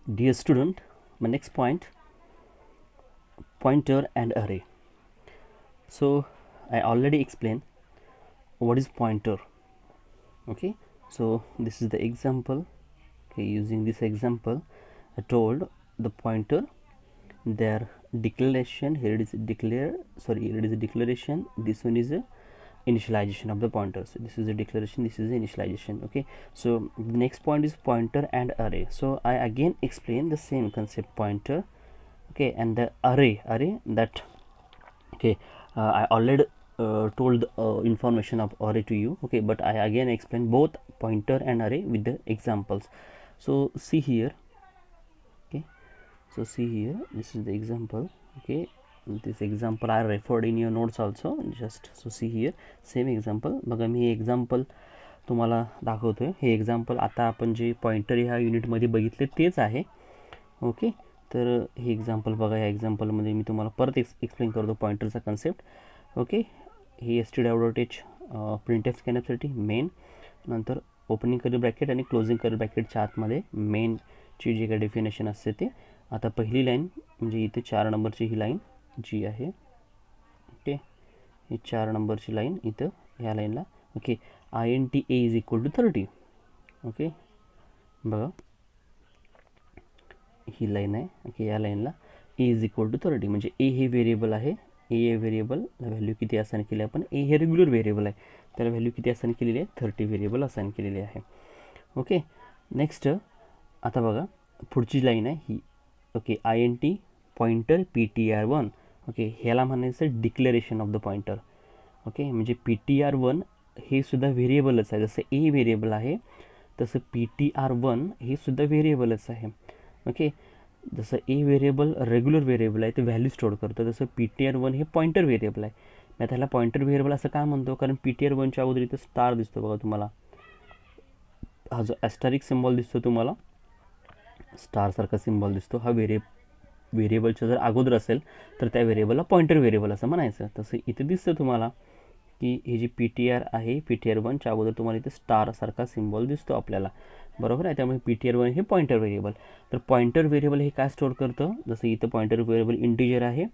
Dear student, my next point, pointer and array. So I already explained what is pointer. Okay, so this is the example. Okay, using this example, I told the pointer, their declaration. Here it is declare. Sorry, here it is a declaration. This one is a initialization of the pointer. So this is a declaration, this is the initialization. Okay, so the next point is pointer and array. So I again explain the same concept, pointer, okay, and the array that, okay, I already told information of array to you, okay, but I again explain both pointer and array with the examples. So see here, okay, so see here, this is the example. Okay, this example I referred in your notes also, just so see here same example. बघा मी हे example तुम्हाला दाखवतोय. हे example आता आपण जे pointer ह्या युनिटमध्ये बघितले तेच आहे. ओके, तर हे एक्झाम्पल बघा. या एक्झाम्पलमध्ये मी तुम्हाला परत एक्सप्लेन करतो पॉइंटरचा कन्सेप्ट. ओके, हे std.h प्रिंट एफ स्कॅनअपसाठी मेन, नंतर ओपनिंग कर्ली ब्रॅकेट आणि क्लोजिंग कर्ली ब्रॅकेटच्या आतमध्ये मेनची जे काही डेफिनेशन असते ते. आता पहिली लाईन म्हणजे इथे 4 नंबरची ही लाईन जी आहे, ओके, ही 4 नंबरची लाईन इथं ह्या लाईनला, okay, INT A is equal to 30. Okay, बघा ही लाईन आहे. ओके, या लाईनला ए इज इक्वल टू 30 म्हणजे ए हे व्हेरिएबल आहे. ए हे व्हेरिएबलला व्हॅल्यू किती असाइन केली आपण, ए हे रेग्युलर व्हेरिएबल आहे, त्याला व्हॅल्यू किती असाइन केलेली आहे, 30 व्हेरिएबल असाइन केलेली आहे. ओके, नेक्स्ट आता बघा पुढची लाईन आहे ही. Okay, INT pointer PTR1. Okay, ह्याला म्हणायचं declaration of the pointer. Okay, म्हणजे PTR1 हे सुद्धा व्हेरिएबलच आहे. जसं ए व्हेरिएबल आहे तसं PTR1 हे सुद्धा व्हेरिएबलच आहे. ओके, जसं ए व्हेरिएबल रेग्युलर व्हेरिएबल आहे ते व्हॅल्यू स्टोअर करतं, तसं PTR1 हे पॉइंटर व्हेरिएबल आहे. मी त्याला पॉइंटर व्हेरिएबल असं का म्हणतो, कारण PTR1च्या अगोदर इथं स्टार दिसतो बघा तुम्हाला, हा जो ॲस्टरिक सिम्बॉल दिसतो तुम्हाला, स्टारसारखा सिम्बॉल दिसतो, हा व्हेरिएबलच्या जर अगोदर असेल तर त्या व्हेरिएबलला पॉइंटर व्हेरिएबल असं म्हणायचं. तसं इथे दिसतं तुम्हाला की हे जी PTR आहे, PTR1च्या अगोदर तुम्हाला इथे स्टारसारखा सिम्बॉल दिसतो आपल्याला, बरोबर आहे. त्यामुळे PTR1 हे पॉइंटर व्हेरिएबल. तर पॉइंटर व्हेरिएबल हे काय स्टोअर करतं, जसं इथं पॉइंटर व्हेरिएबल इंटिजर आहे.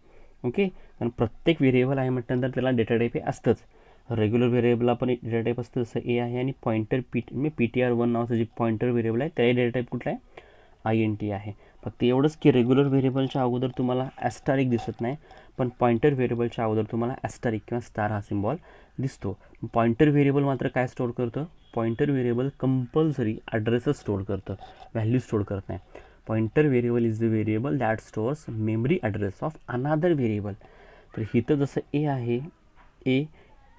ओके, कारण प्रत्येक व्हेरिएबल आहे म्हटल्यानंतर त्याला डेटा टाईप हे असतंच. रेग्युलर व्हेरिएबलला पण डेटा टाईप असतं, जसं ए आहे, आणि पॉइंटर PTR1 नावाचं जे पॉइंटर व्हेरिएबल आहे त्याला डेटा टाईप कुठला आहे, INT आहे. फक्त एवढंच की रेग्युलर व्हेरिएबलच्या अगोदर तुम्हाला ॲस्टारिक दिसत नाही, पण पॉइंटर व्हेरिएबलच्या अगोदर तुम्हाला ॲस्टारिक किंवा स्टार हा सिम्बॉल दिसतो. पॉइंटर व्हेरिएबल मात्र काय स्टोअर करतं, पॉइंटर व्हेरिएबल कंपल्सरी ॲड्रेसच स्टोअर करतं, व्हॅल्यू स्टोअर करत नाही. Pointer variable is the variable that stores memory address of another variable. तर इथं जसं ए आहे,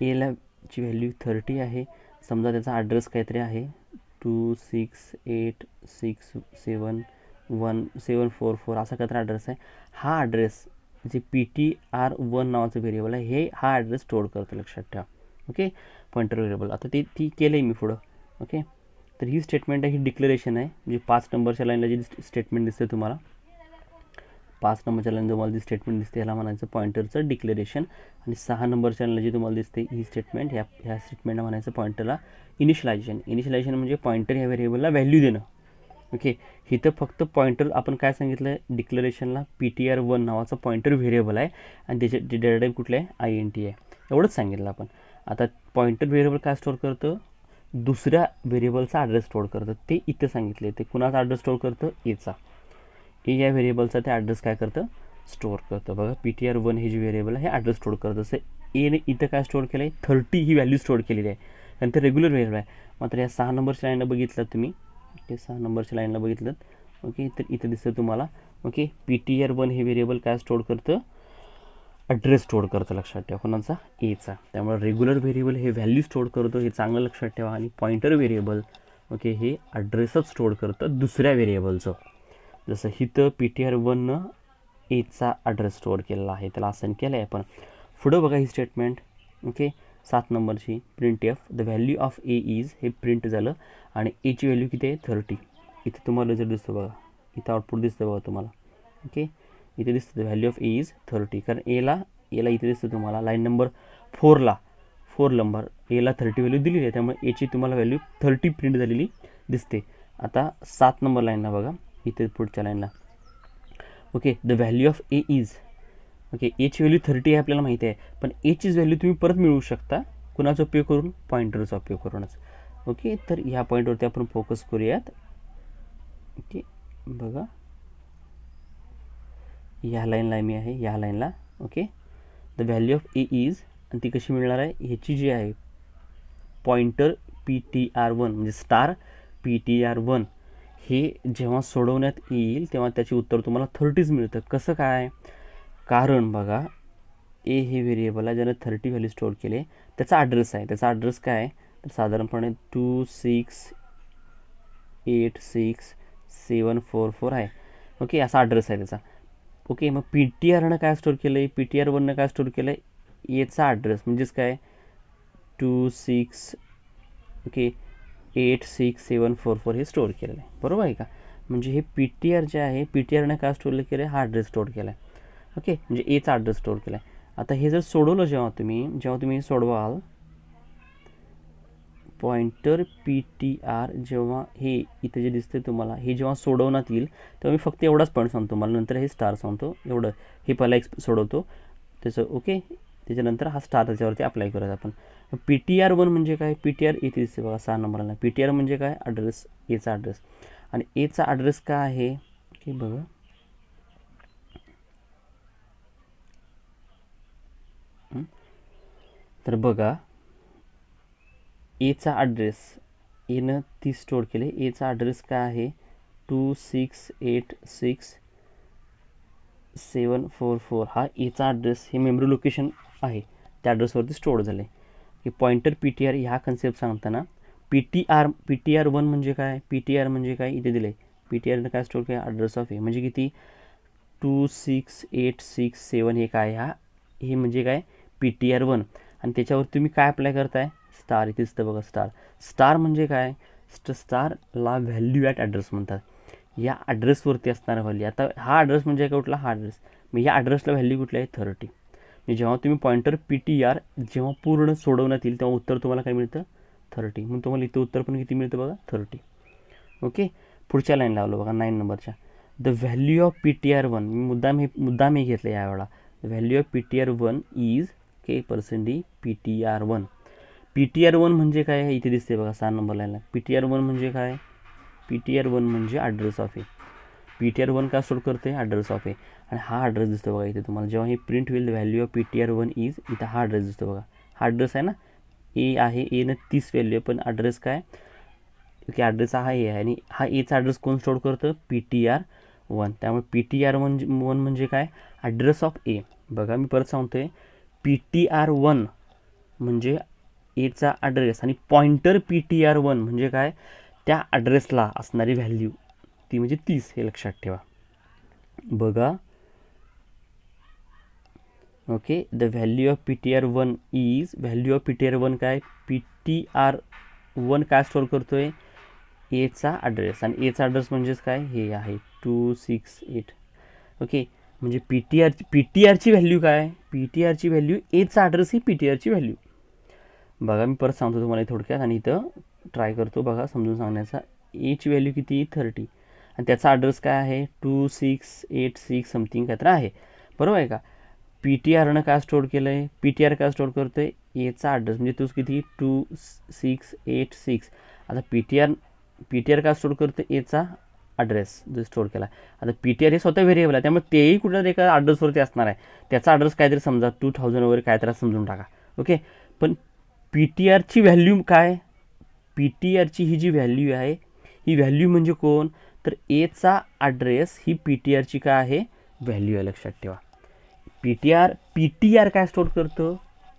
एला ची व्हॅल्यू 30 आहे. समजा त्याचा ॲड्रेस काहीतरी आहे 268671744 असा काहीतरी ॲड्रेस आहे. हा ॲड्रेस जे PTR1 नावाचं व्हेरिएबल आहे हे हा ॲड्रेस स्टोअर करतो, लक्षात ठेवा. Okay, pointer variable. आता ती केलं आहे मी पुढं. ओके, तर ही स्टेटमेंट आहे, ही डिक्लेरेशन आहे. म्हणजे 5 नंबरच्या लाईनला जी स्टेटमेंट दिसते तुम्हाला, 5 नंबरच्या लाईन तुम्हाला जी स्टेटमेंट दिसते ह्याला म्हणायचं पॉइंटरचं डिक्लेरेशन. आणि 6 नंबरच्या लाईनला जी तुम्हाला दिसते ही स्टेटमेंट, ह्या स्टेटमेंटला म्हणायचं पॉइंटरला इनिशियलायझेशन. इनिशियलायझेशन म्हणजे पॉइंटर ह्या व्हेरिएबलला व्हॅल्यू देणं. ओके, इथं फक्त पॉइंटर आपण काय सांगितलं आहे, डिक्लेरेशनला PTR1 नावाचा पॉइंटर व्हेरिएबल आहे आणि त्याचे डेटा टाईप कुठले आहे, INT आहे, एवढंच सांगितलं आपण. आता पॉइंटर व्हेरिएबल काय स्टोअर करतं, दुसऱ्या व्हेरिएबलचा ॲड्रेस स्टोअर करतं, ते इथं सांगितले. ते कुणाचा ॲड्रेस स्टोअर करतं, एचा. ए या व्हेरिएबलचा ते ॲड्रेस काय करतं, स्टोअर करतं. बघा PTR1 हे जे व्हेरिएबल आहे हे ॲड्रेस स्टोअर करतं. जसं एने इथं काय स्टोअर केलं आहे, 30 ही व्हॅल्यू स्टोअर केलेली आहे, कारण ते रेग्युलर व्हेरिएबल आहे. मात्र या 6 नंबरच्या लाईनला बघितलं तुम्ही, ते 6 नंबरच्या लाईनला बघितलं, ओके, तर इथं दिसतं तुम्हाला. ओके, PTR1 हे व्हेरिएबल काय स्टोअर करतं, ॲड्रेस स्टोअर करतं, लक्षात ठेवा, कोणाचा, एचा. त्यामुळे रेग्युलर व्हेरिएबल हे व्हॅल्यू स्टोअर करतो, हे चांगलं लक्षात ठेवा. आणि पॉइंटर व्हेरिएबल, ओके, हे ॲड्रेसच स्टोअर करतं दुसऱ्या व्हेरिएबलचं. जसं इथं PTR1नं एचा ॲड्रेस स्टोअर केलेला आहे, त्याला असाइन केलं आहे आपण. पुढं बघा ही स्टेटमेंट. ओके, 7 नंबरची print F the value of A is, हे प्रिंट झालं आणि एची व्हॅल्यू किती आहे, 30. इथे तुम्हाला रिझल्ट दिसतो बघा, इथं आउटपुट दिसतं बघा तुम्हाला. ओके, इथे दिसतं the value of A is 30, कारण एला इथे दिसतं तुम्हाला लाईन नंबर 4 नंबर एला 30 व्हॅल्यू दिलेली आहे, त्यामुळे एची तुम्हाला व्हॅल्यू 30 प्रिंट झालेली दिसते. आता 7 नंबर लाईनला बघा, इथे पुढच्या लाईनला. Okay, the value of A is, okay एची व्हॅल्यू 30 आहे आपल्याला माहिती आहे, पण एचीच व्हॅल्यू तुम्ही परत मिळवू शकता कुणाचा उपयोग करून, पॉईंटरचा उपयोग करूनच. ओके, तर ह्या पॉईंटवरती आपण फोकस करूयात. ओके बघा, ह्या लाईनला मी आहे, ह्या लाईनला. Okay, the value of A is, आणि ती कशी मिळणार आहे, ह्याची जी आहे पॉईंटर PTR1 म्हणजे स्टार PTR1 हे जेव्हा सोडवण्यात येईल तेव्हा त्याचे उत्तर तुम्हाला 30 मिळतं. कसं काय, कारण बघा ए हे व्हेरिएबल आहे ज्याने 30 व्हॅल्यू स्टोअर केले, त्याचा ॲड्रेस आहे. त्याचा ॲड्रेस काय आहे, तर साधारणपणे 2686744 आहे. ओके, असा ॲड्रेस आहे त्याचा. ओके, मग PTRनं काय स्टोअर केलं आहे, PTR1नं काय स्टोअर केलं आहे, याचा ॲड्रेस म्हणजेच काय 26 ओके 86744 हे स्टोअर केलेलं आहे. बरोबर आहे का, म्हणजे हे PTR जे आहे PTRनं काय स्टोअर केलं आहे, हा ॲड्रेस स्टोअर केला आहे. ओके, म्हणजे एचा ॲड्रेस स्टोअर केला आहे. आता हे जर सोडवलं जेव्हा तुम्ही सोडवाल पॉईंटर PTR, जेव्हा हे इथे जे दिसते तुम्हाला, हे जेव्हा सोडवण्यात येईल तेव्हा मी फक्त एवढाच पॉईंट सांगतो मला, नंतर हे स्टार सांगतो. एवढं हे पहिला एक सोडवतो त्याचं. ओके, त्याच्यानंतर हा स्टार त्याच्यावरती अप्लाय करत आपण. PTR1 म्हणजे काय, PTR इथे दिसते बघा 6 नंबरला. PTR म्हणजे काय, ॲड्रेस, एचा ॲड्रेस. आणि एचा ॲड्रेस काय आहे, ओके बघा तर बघा एचा ॲड्रेस, एनं 30 स्टोअर केले. एचा ॲड्रेस काय आहे 2686744. हा एचा ॲड्रेस, हे मेमरी लोकेशन आहे, त्या ॲड्रेसवरती स्टोअर झाले. की पॉईंटर PTR ह्या कन्सेप्ट सांगताना PTR1 म्हणजे काय, PTR म्हणजे काय इथे दिले. PTRनं काय स्टोअर केलं, ॲड्रेस ऑफ ए म्हणजे किती 26867 हे काय, हे म्हणजे काय PTR1. आणि त्याच्यावर तुम्ही काय अप्लाय करताय, स्टार इथे दिसतं बघा स्टार. स्टार म्हणजे काय, स्टारला व्हॅल्यू ॲट ॲड्रेस म्हणतात. या ॲड्रेसवरती असणारा व्हॅल्यू. आता हा ॲड्रेस म्हणजे काय, कुठला हा ॲड्रेस, मग या ॲड्रेसला व्हॅल्यू कुठली आहे 30. म्हणजे जेव्हा तुम्ही पॉईंटर PTR जेव्हा पूर्ण सोडवण्यात येईल तेव्हा उत्तर तुम्हाला काय मिळतं 30. म्हणून तुम्हाला इथं उत्तर पण किती मिळतं बघा 30. ओके, पुढच्या लाईन लावलं बघा 9 नंबरच्या. द व्हॅल्यू ऑफ PTR1, मी मुद्दाम हे घेतलं यावेळा. The value of PTR1 is के पर्सेंटी PTR1. PTR1 म्हणजे काय, इथे दिसते बघा 6 नंबर लाईनला. PTR1 म्हणजे काय, PTR1 म्हणजे ॲड्रेस ऑफ ए. PTR1 का स्टोअर करते, ॲड्रेस ऑफ ए. आणि हा ॲड्रेस दिसतो बघा इथे तुम्हाला, जेव्हा हे प्रिंट होईल व्हॅल्यू ऑफ PTR1 इज, इथं हा ॲड्रेस दिसतो बघा. हा ॲड्रेस आहे ना, ए आहे, एनं 30 व्हॅल्यू आहे, पण ॲड्रेस काय, ओके ॲड्रेस हा ए आहे. आणि हा एचा ॲड्रेस कोण स्टोअर करतं, PTR1. त्यामुळे PTR1 म्हणजे काय, ॲड्रेस ऑफ ए. बघा मी परत सांगतोय, PTR1 म्हणजे एचा ॲड्रेस, आणि पॉईंटर PTR1 म्हणजे काय, त्या ॲड्रेसला असणारी व्हॅल्यू ती म्हणजे 30, हे लक्षात ठेवा. बघा okay, the value of PTR1 is, value of PTR1 काय, PTR1 काय स्टोअर करतोय, एचा ॲड्रेस. आणि एचा ॲड्रेस म्हणजेच काय, हे आहे 268. ओके, म्हणजे PTRची व्हॅल्यू काय, PTRची व्हॅल्यू, एचा ॲड्रेस ही PTRची व्हॅल्यू. बघा मी परत सांगतो तुम्हाला थोडक्यात, आणि इथं ट्राय करतो बघा समजून सांगण्याचा. एची व्हॅल्यू किती 30, आणि त्याचा ॲड्रेस काय आहे 2686 समथिंग काय तर आहे. बरोबर आहे का. PTRनं काय स्टोअर केलं आहे, PTR काय स्टोअर करतो आहे, एचा ॲड्रेस म्हणजे तोच किती 2686. आता PTR काय स्टोअर करतो, एचा ॲड्रेस जो स्टोअर केला. आता PTR हे स्वतः व्हेरिएबल आहे, त्यामुळे तेही कुठल्या एका ॲड्रेसवरती असणार आहे. त्याचा ॲड्रेस काहीतरी समजा 2000 वगैरे काय तर समजून टाका. ओके, पण PTRची व्हॅल्यू काय, PTRची ही जी व्हॅल्यू आहे, ही व्हॅल्यू म्हणजे कोण, तर एचा ॲड्रेस ही PTRची काय आहे, व्हॅल्यू आहे. लक्षात ठेवा, PTR काय स्टोअर करतं,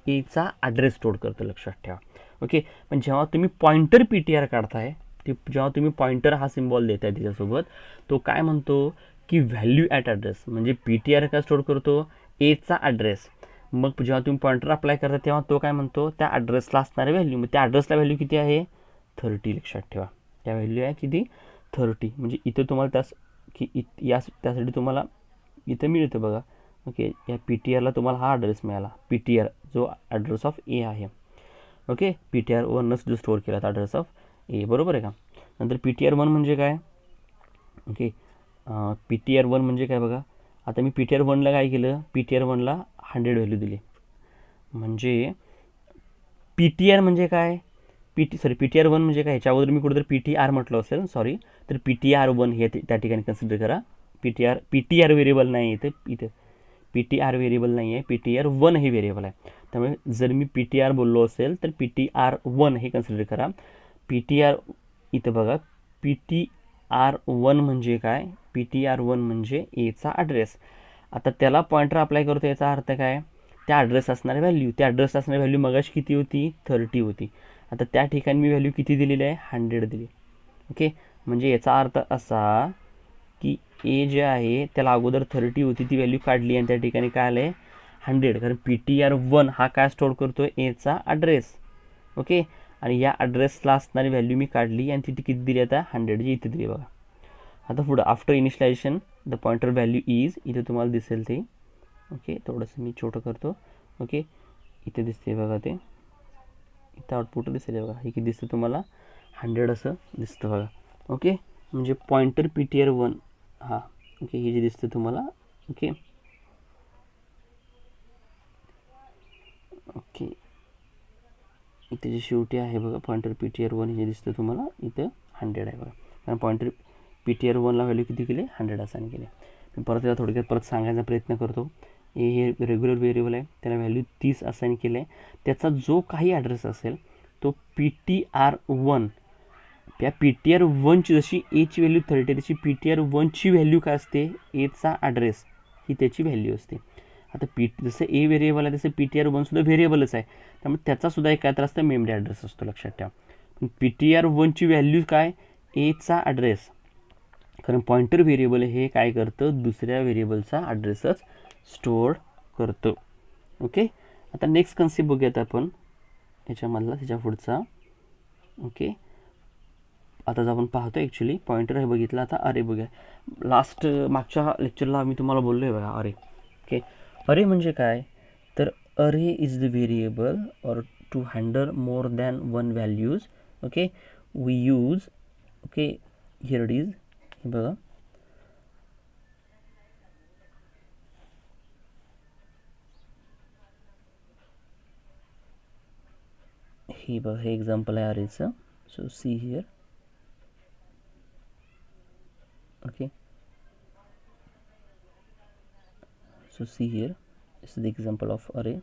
एचा ॲड्रेस स्टोअर करतं. लक्षात ठेवा. ओके, पण जेव्हा तुम्ही पॉईंटर PTR काढताय, जेव्हा तुम्ही पॉईंटर हा सिम्बॉल देताय त्याच्यासोबत, तो काय म्हणतो की व्हॅल्यू ॲट ॲड्रेस, म्हणजे PTR काय स्टोअर करतो, एचा ॲड्रेस. मग जेव्हा तुम्ही पॉईंटर अप्लाय करता तेव्हा तो काय म्हणतो, त्या ॲड्रेसला असणारी व्हॅल्यू. मग त्या ॲड्रेसला व्हॅल्यू किती आहे 30. लक्षात ठेवा, त्या व्हॅल्यू आहे किती 30. म्हणजे इथं तुम्हाला त्यासाठी तुम्हाला इथं मिळतं बघा. ओके, या PTRला तुम्हाला हा ॲड्रेस मिळाला, PTR जो ॲड्रेस ऑफ ए आहे. ओके, PTR1नंच जो स्टोअर केला ॲड्रेस ऑफ ए. बरोबर आहे का. नंतर PTR1 म्हणजे काय, ओके. PTR1 म्हणजे काय बघा, आता मी PTR1ला काय केलं, PTR1ला 100 व्हॅल्यू दिली. म्हणजे PTR म्हणजे काय, PTR1 म्हणजे काय, ह्याच्या अगोदर मी कुठेतरी PTR म्हटलं असेल, सॉरी. तर PTR1 हे त्या ठिकाणी कन्सिडर करा. PTR व्हेरिएबल नाही इथं PTR व्हेरिएबल नाही आहे, PTR1 हे व्हेरिएबल आहे. त्यामुळे जर मी PTR बोललो असेल तर PTR1 हे कन्सिडर करा. PTR इथं बघा, PTR1 म्हणजे काय, PTR1 म्हणजे एचा ॲड्रेस. आता त्याला पॉईंटर अप्लाय करतो, याचा अर्थ काय, त्या ॲड्रेस असणारी व्हॅल्यू, त्या ॲड्रेस असणारी व्हॅल्यू मगाशी किती होती, 30 होती. आता त्या ठिकाणी मी व्हॅल्यू किती दिलेली आहे, 100 दिली. ओके. म्हणजे याचा अर्थ असा की ए जे आहे त्याला अगोदर 30 होती, ती व्हॅल्यू काढली आणि त्या ठिकाणी काय आलं आहे, 100. कारण PTR1 हा काय स्टोअर करतो, एचा ॲड्रेस. ओके. आणि या ॲड्रेसला असणारी व्हॅल्यू मी काढली आणि ती किती दिली, आता 100 जी इथे दिली बघा. आता पुढं after initialisation the pointer value is, इथे तुम्हाला दिसेल ते. ओके. थोडंसं मी छोटं करतो. ओके. इथे दिसते बघा, ते इथं आउटपुट दिसेल बघा, हे किती दिसतं तुम्हाला, 100 असं दिसतं बघा. ओके. म्हणजे पॉइंटर PTR1 हा. ओके. हे जे दिसतं तुम्हाला. ओके. ओके. इथे जे शेवटी आहे बघा पॉइंटर PTR1 हे दिसतं तुम्हाला, इथं 100 आहे बघा. कारण पॉइंटर PTR1ला व्हॅल्यू किती केली, 100 असाइन केली. मी परत याला थोडक्यात परत सांगायचा प्रयत्न करतो. हे रेग्युलर व्हेरिएबल आहे, त्याला व्हॅल्यू 30 असाइन केलं आहे. त्याचा जो काही ॲड्रेस असेल तो PTR1, त्या PTR1ची जशी एची व्हॅल्यू 30 त्याची PTR1ची व्हॅल्यू काय असते, एचा ॲड्रेस ही त्याची व्हॅल्यू असते. आता जसं ए व्हेरिएबल आहे तसं PTR1 सुद्धा व्हेरिएबलच आहे, त्यामुळे त्याचासुद्धा एक काय तर असतं, मेमरी ॲड्रेस असतो, लक्षात ठेवा. पण PTR1ची व्हॅल्यू काय, एचा ॲड्रेस. कारण पॉइंटर व्हेरिएबल हे काय करतं, दुसऱ्या व्हेरिएबलचा ॲड्रेसच स्टोअर करतं. ओके. आता नेक्स्ट कन्सेप्ट बघूयात आपण याच्यामधला, त्याच्या पुढचा. ओके. आता आपण पाहतो ॲक्च्युली पॉइंटर हे बघितलं, आता अरे बघूया. मागच्या लेक्चरला मी तुम्हाला बोललो आहे बघा, अरे. ओके. अरे म्हणजे काय, तर अरे इज द व्हेरिएबल और to handle more than one values. Okay. We use, okay, here it is, हे बघा, हे बघा, हे एक्झाम्पल आहे अरेचं. So see here. Okay. so see here, this is the example of array.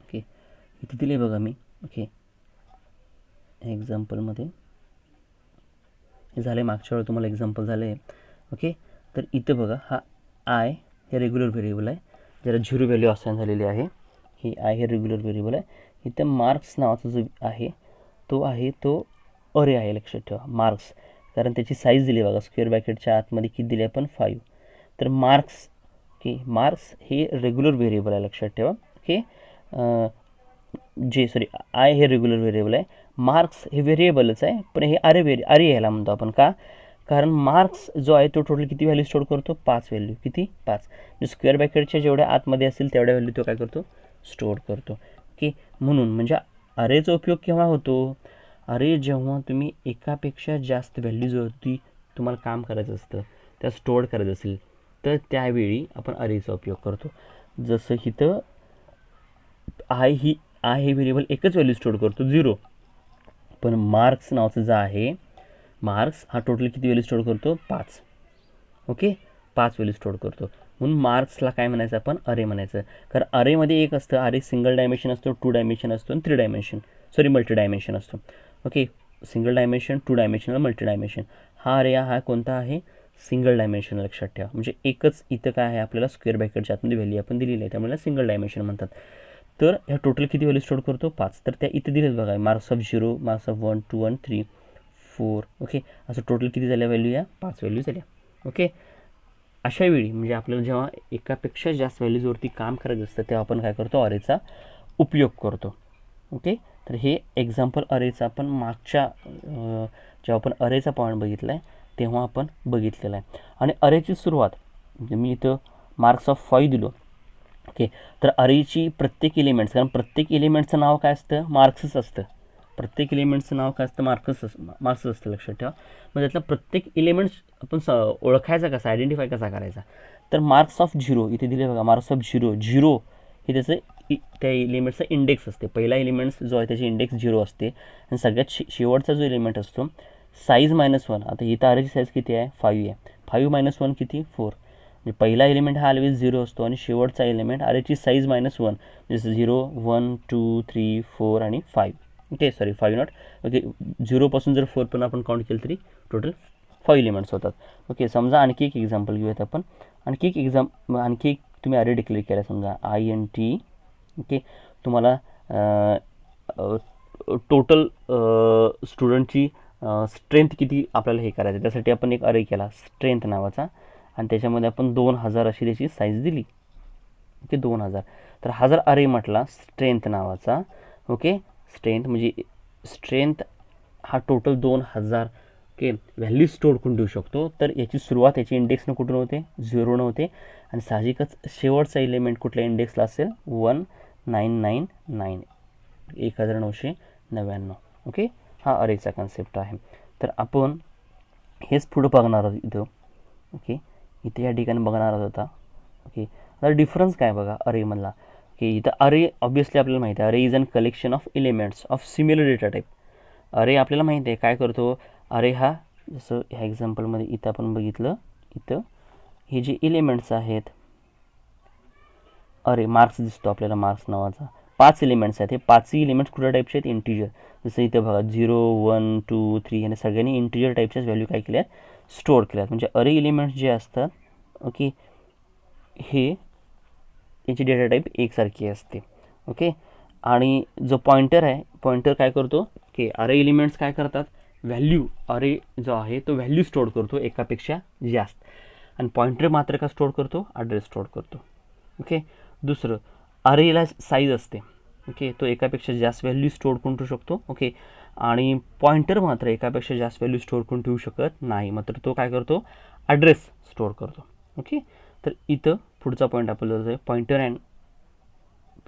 ओके. इथे दिले बघा मी. ओके. एक्झाम्पलमध्ये हे झाले, मागच्या वेळी तुम्हाला एक्झाम्पल झाले. ओके. तर इथं बघा, हा आय हे रेग्युलर व्हेरिएबल आहे, ज्याला 0 व्हॅल्यू असाइन झालेली आहे. ही आय हे रेग्युलर व्हेरिएबल आहे. इथं मार्क्स नावाचा जो आहे तो अरे आहे, लक्षात ठेवा, मार्क्स. कारण त्याची साईज दिली बघा, स्क्वेअर ब्रॅकेटच्या आतमध्ये किती दिली आपण, 5. तर मार्क्स, ओके, मार्क्स हे रेग्युलर व्हेरिएबल आहे, लक्षात ठेवा. ओके. आय हे रेग्युलर व्हेरिएबल आहे, मार्क्स हे व्हेरिएबलच आहे, पण हे अरे यायला म्हणतो आपण, का, कारण मार्क्स जो आहे तो टोटल किती व्हॅल्यू स्टोअर करतो, 5 व्हॅल्यू. किती, 5. जे स्क्वेअर ब्रॅकेटच्या जेवढ्या आतमध्ये असतील तेवढ्या व्हॅल्यू तो काय करतो, स्टोअर करतो. ओके. म्हणून म्हणजे अरेचा उपयोग केव्हा होतो, अरे जेव्हा तुम्ही एकापेक्षा जास्त व्हॅल्यूजवरती तुम्हाला काम करायचं असतं, त्या स्टोअर करायचं असेल, तर त्यावेळी आपण अरेचा उपयोग करतो. जसं इथं आय हे व्हेरिएबल एकच व्हॅल्यू स्टोअर करतो, 0. पण मार्क्स नावाचं जे आहे, मार्क्स हा टोटल किती व्हॅल्यू स्टोअर करतो, 5. ओके. 5 व्हॅल्यू स्टोअर करतो. म्हणून मार्क्सला काय म्हणायचं आपण, अरे म्हणायचं. कारण अरेमध्ये एक असतं, अरे सिंगल डायमेन्शन असतो, 2 डायमेन्शन असतो आणि 3 डायमेन्शन, मल्टी डायमेन्शन असतो. Okay. Single dimension, 2 dimension, multi dimension. हा अरे हा कोणता आहे, सिंगल डायमेन्शन, लक्षात ठेवा. म्हणजे एकच इथं काय आहे, आपल्याला स्क्वेअर ब्रॅकेटच्या आतमध्ये व्हॅल्यू आपण दिलेली आहे, त्यामुळे सिंगल डायमेन्शन म्हणतात. तर ह्या टोटल किती व्हॅल्यू स्टोअर करतो, 5. तर त्या इथे दिलेत बघा, मार्क्स ऑफ 0, मार्क्स ऑफ 1, 2 आणि 3, 4. ओके. असं टोटल किती झाल्या व्हॅल्यू, या 5 व्हॅल्यू झाल्या. ओके. अशा वेळी म्हणजे आपल्याला जेव्हा एकापेक्षा जास्त व्हॅल्यूजवरती काम करायचं असतं, तेव्हा आपण काय करतो, अरेचा उपयोग करतो. ओके. तर हे एक्झाम्पल अरेचा आपण मागच्या जेव्हा आपण अरेचा पॉईंट बघितला आहे तेव्हा आपण बघितलेला आहे. आणि अरेची सुरुवात म्हणजे मी इथं मार्क्स ऑफ 5 दिलो. ओके. तर अरेची प्रत्येक एलिमेंट्स, कारण प्रत्येक एलिमेंटचं नाव काय असतं, मार्क्सच असतं. प्रत्येक एलिमेंटचं नाव काय असतं, मार्क्स असतं, लक्षात ठेवा. मग त्यातला प्रत्येक एलिमेंट्स आपण ओळखायचा कसा, आयडेंटिफाय कसा करायचा. तर मार्क्स ऑफ 0 इथे दिले बघा, मार्क्स ऑफ 0 हे त्याचं त्या एलिमेंटचा इंडेक्स असते. पहिला एलिमेंट्स जो आहे त्याची इंडेक्स 0 असते आणि सगळ्यात शेवटचा जो एलिमेंट असतो साईज -1. आता इथं अरेची साईज किती आहे, 5 आहे. 5 - 1 किती, 4. म्हणजे पहिला एलिमेंट हा ऑलवेज 0 असतो आणि शेवटचा एलिमेंट अरेची साईज -1 जसं 0, 1, 2, 3, 4 आणि 5. Okay, sorry 5 not. ओके, 0पासून जर 4 पण आपण काउंट केलं तरी टोटल 5 एलिमेंट्स होतात. ओके, समजा आणखी एक एक्झाम्पल घेऊयात आपण. आणखी एक तुम्ही अरे डिक्लेअर केला, समजा INT. ओके, तुम्हाला टोटल स्टुडंटची स्ट्रेंथ किती आपल्याला हे करायचं, त्यासाठी आपण एक अरे केला स्ट्रेंथ नावाचा आणि त्याच्यामध्ये आपण 2000 अशी त्याची साईज दिली. ओके, 2000. तर हा जर अरे म्हटला स्ट्रेंथ नावाचा, ओके, स्ट्रेंथ म्हणजे स्ट्रेंथ हा टोटल 2000 ओके व्हॅल्यू स्टोअर करून देऊ शकतो. तर याची सुरुवात याची इंडेक्सनं कुठून होते, 0 होते आणि साहजिकच शेवटचा एलिमेंट कुठल्या इंडेक्सला असेल, 1999, 1999. ओके, हा अरेचा कन्सेप्ट आहे. तर आपण हेच पुढं बघणार आहोत इथं. ओके, इथे या ठिकाणी बघणार आहोत आता. ओके, आता डिफरन्स काय बघा अरेमधला. ओके, इथं अरे ऑब्वियसली आपल्याला माहिती आहे, array is an collection of elements of similar data type. Array आपल्याला माहिती आहे काय करतो, अरे हा जसं ह्या एक्झाम्पलमध्ये इथं आपण बघितलं, इथं हे जे एलिमेंट्स आहेत, अरे मार्क्स दिसतो आपल्याला, मार्क्स नावाचा 5 एलिमेंट्स आहेत. हे 5ही एलिमेंट्स कुठल्या टाईपचे आहेत, इंटिजर. जसं इथं बघा 0, 1, 2, 3 आणि सगळ्यांनी इंटिजर टाईपच्याच व्हॅल्यू काय केल्या आहेत, स्टोअर केल्या आहेत. म्हणजे अरे एलिमेंट्स जे असतात, ओके, हे याची डेटा टाईप एकसारखी असते. ओके, आणि जो पॉइंटर आहे, पॉइंटर काय करतो की अरे एलिमेंट्स काय करतात, व्हॅल्यू, अरे जो आहे तो व्हॅल्यू स्टोअर करतो एकापेक्षा जास्त, आणि पॉइंटर मात्र का स्टोअर करतो, ॲड्रेस स्टोअर करतो. ओके, दुसरं अरेला साईज असते. ओके, तो एकापेक्षा जास्त व्हॅल्यू स्टोअर करून ठेवू शकतो. ओके, आणि पॉइंटर मात्र एकापेक्षा जास्त व्हॅल्यू स्टोअर करून ठेवू शकत नाही, मात्र तो काय करतो, ॲड्रेस स्टोअर करतो. ओके, तर इथं पुढचा पॉईंट आपल्याला आहे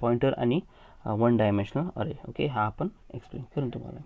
पॉइंटर आणि 1 डायमेन्शनल अरे. ओके, हा आपण एक्सप्लेन करून तुम्हाला.